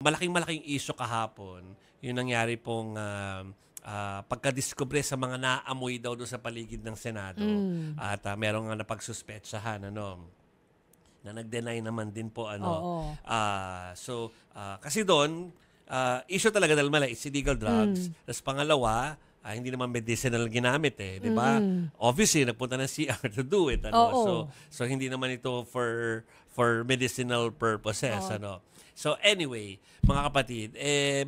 malaking issue kahapon, yung nangyari pong pagka-discover sa mga naamoy daw doon sa paligid ng Senado. At merong napagsuspetsahan, na nag-deny naman din po, kasi doon, issue talaga dahil it's illegal drugs. Tapos pangalawa, hindi naman medicinal ginamit di ba? Obviously, nagpunta ng CR to do it. So hindi naman ito for medicinal purposes. So anyway, mga kapatid,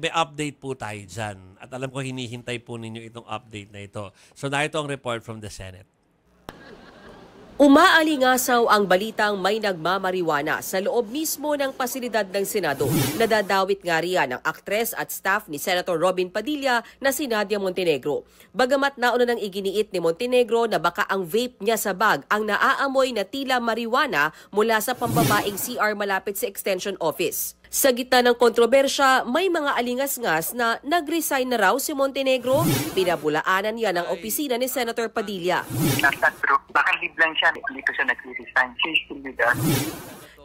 may update po tayo dyan. At alam ko hinihintay po ninyo itong update na ito. So narito ang report from the Senate. Umaalingasaw ang balitang may nagmamariwana sa loob mismo ng pasilidad ng Senado. Nadadawit nga riyan ang aktres at staff ni Senator Robin Padilla na si Nadia Montenegro. Bagamat nauna nang iginiit ni Montenegro na baka ang vape niya sa bag ang naaamoy na tila mariwana mula sa pambabaing CR malapit sa Extension Office. Sa gitna ng kontrobersya, may mga alingas-ngas na nag-resign na raw si Montenegro. Pinabulaanan niya ng opisina ni Senator Padilla. Baka leave lang siya, hindi ko siya nag-resign. She's still with us.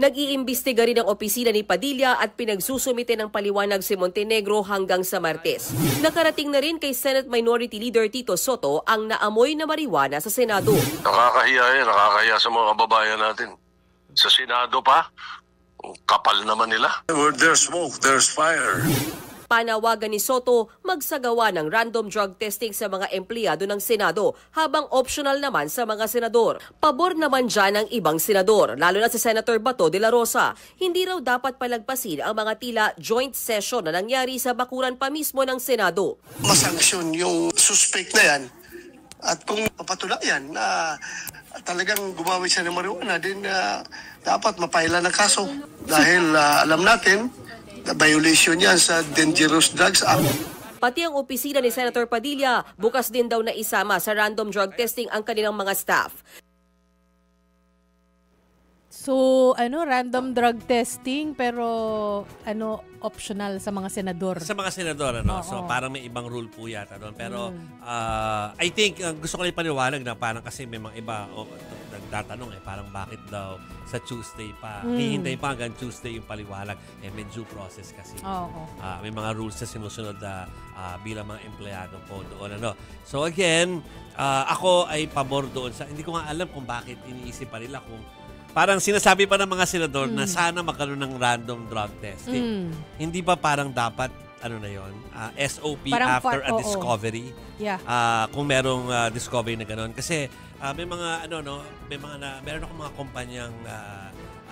Nag-iimbestiga rin ang opisina ni Padilla at pinagsusumite ng paliwanag si Montenegro hanggang sa Martes. Nakarating na rin kay Senate Minority Leader Tito Soto ang naamoy na marijuana sa Senado. Nakakahiya sa mga kababayan natin. Sa Senado pa, kapal naman nila. Where there's smoke, there's fire. Panawagan ni Soto magsagawa ng random drug testing sa mga empleyado ng Senado habang optional naman sa mga senador. Pabor naman dyan ang ibang senador, lalo na si Senator Bato de la Rosa. Hindi raw dapat palagpasin ang mga tila joint session na nangyari sa bakuran pa mismo ng Senado. Masanksyon yung suspect na yan at kung papatunayan na talagang gumamit siya ng marijuana, din dapat mapaila ng kaso. Dahil alam natin, na violation yan sa Dangerous Drugs Act. Pati ang opisina ni Senator Padilla, bukas din daw na isama sa random drug testing ang kanilang mga staff. So, random drug testing pero optional sa mga senador. Sa mga senador, So, parang may ibang rule po yata doon. Pero, I think, gusto ko lang paniwalag na parang kasi may mga iba, nagtatanong parang bakit daw sa Tuesday pa. Hihintay pa hanggang Tuesday yung paliwalag. May due process kasi. May mga rules na sinusunod na bilang mga empleyado po doon. So, again, ako ay pabor doon. Hindi ko nga alam kung bakit iniisip pa nila kung parang sinasabi pa ng mga senador na sana magkaroon ng random drug testing. Hindi ba parang dapat, SOP parang after a discovery? Yeah. Kung merong discovery na gano'n. Kasi may mga, meron akong mga kumpanyang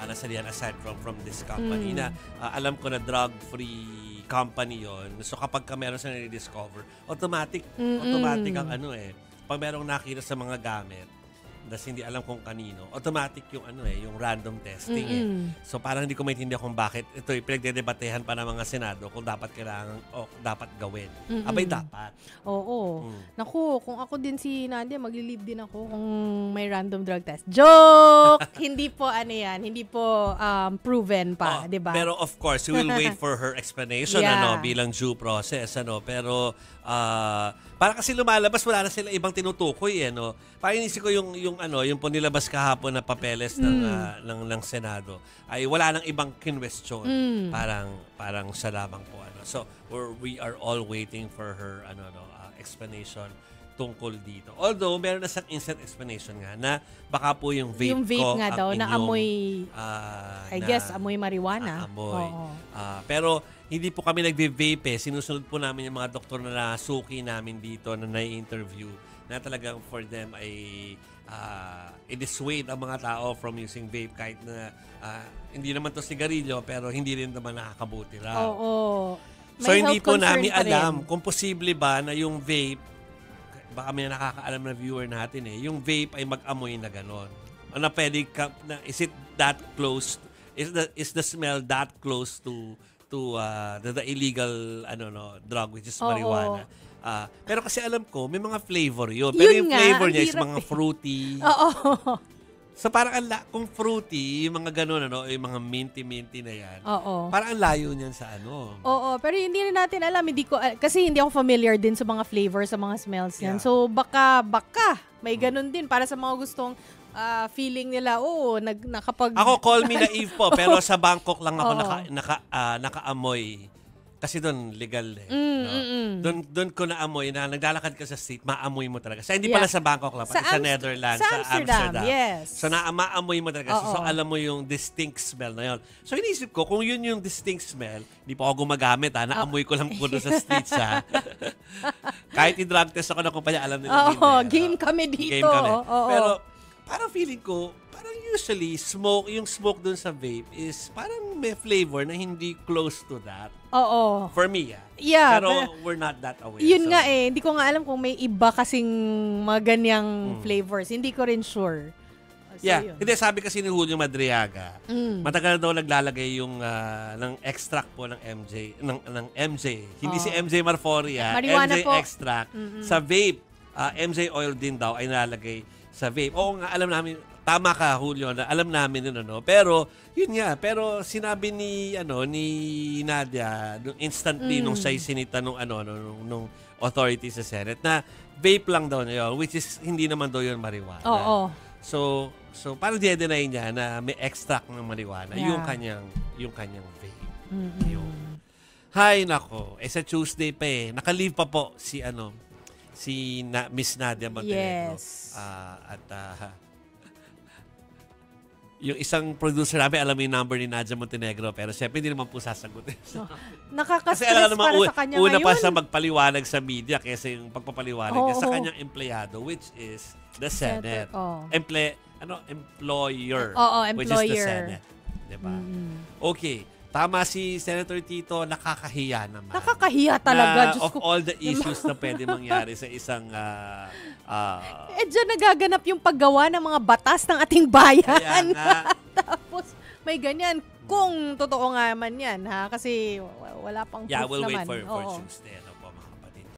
nasa diyan aside from this company na alam ko na drug-free company yon. So kapag meron sila na-discover, automatic ang pag merong nakita sa mga gamit, das hindi alam kung kanino, automatic yung yung random testing So parang hindi ko maintindihan kung bakit ito pinagdedebatehan pa ng mga Senado kung dapat kailangan o dapat gawin. Abay dapat. Oo. Naku, kung ako din si Nadia, magli-leave din ako kung may random drug test. Joke! Hindi po hindi po proven pa, 'di ba? Pero of course, we will wait for her explanation bilang due process pero para kasi lumalabas wala na sila ibang tinutukoy Parang inisip ko yung po nilabas kahapon na papeles ng Senado ay wala nang ibang kinwestiyon. Parang siya lamang po So we are all waiting for her explanation tungkol dito. Although meron na sa instant explanation nga na baka po yung vape ko nga daw na amoy amoy marijuana. Pero hindi po kami nagve-vape Sinusunod po namin yung mga doktor na nasuki namin dito na nai-interview na talagang for them ay i-dissuade ang mga tao from using vape kahit na hindi naman to sigarilyo pero hindi rin naman nakakabuti raw. So hindi po namin alam kung posible ba na yung vape, baka may nakakaalam na viewer natin yung vape ay mag-amoy na ganon. Pwede is it that close? Is the smell that close to the illegal drug which is marijuana? Pero kasi alam ko, may mga flavor yun. Pero yung flavor niya is mga fruity. So parang kung fruity, yung mga gano'n, yung mga minty-minty na yan. Parang ang layo niyan sa pero hindi rin natin alam. Kasi hindi ako familiar din sa mga flavor, sa mga smells yan. So baka may ganun din para sa mga gustong feeling nila, nakapag... Ako, call me naive po, pero sa Bangkok lang ako nakaamoy. Kasi doon, legal eh. Doon ko naamoy na naglalakad ka sa street, maamoy mo talaga. Sa hindi pala sa Bangkok lang, pati sa Netherlands, sa Amsterdam. Yes. So, maamoy mo talaga. So, alam mo yung distinct smell na yun. So, inisip ko, kung yun yung distinct smell, hindi po ako gumagamit, naamoy ko lang po doon sa streets, ha. Kahit i-drug test ako ng kumpanya, alam nila. Game kami dito. Game kami. Pero, parang feeling ko, usually, yung smoke dun sa vape is parang may flavor na hindi close to that. Oo. For me, Yeah. Pero we're not that aware. Yun nga hindi ko nga alam kung may iba kasing mga ganyang flavors. Hindi ko rin sure. So, yun. Hindi, sabi kasi ni Julio Madriaga, matagal na daw naglalagay yung ng extract po ng MJ, ng MJ. Hindi si MJ Marforia, Marijuana MJ po. extract. Sa vape, MJ oil din daw ay nalalagay sa vape. Oo nga, alam namin, tama ka, Julio, na alam namin yun, Pero, yun nga, pero sinabi ni Nadia, instantly, nung siya'y sinita nung authority sa Senate, na vape lang daw na yun, which is, hindi naman daw yun marijuana. Oo. So parang de-deny niya na may extract ng marijuana, yung kanyang vape. Yun. Hay, nako. Sa Tuesday pa Naka-leave pa po si Miss Nadia Montenegro. Yes. Yung isang producer namin, alam mo yung number ni Nadia Montenegro, pero syempre hindi naman po sasagutin. Nakaka-stress Kasi alam naman, para sa kanya una ngayon. pa siya magpaliwanag sa media kaysa yung pagpapaliwanag niya sa kanyang empleyado, which is the Senate. Employer. Which is the Senate. Diba? Okay. Tama si Senator Tito, nakakahiya naman. Nakakahiya talaga. Of all the issues na pwede mangyari sa isang... Diyan nagaganap yung paggawa ng mga batas ng ating bayan. Kaya nga. Tapos may ganyan. Kung totoo nga man yan, ha? Kasi wala pang proof naman. We'll wait for Tuesday. Ano po, mga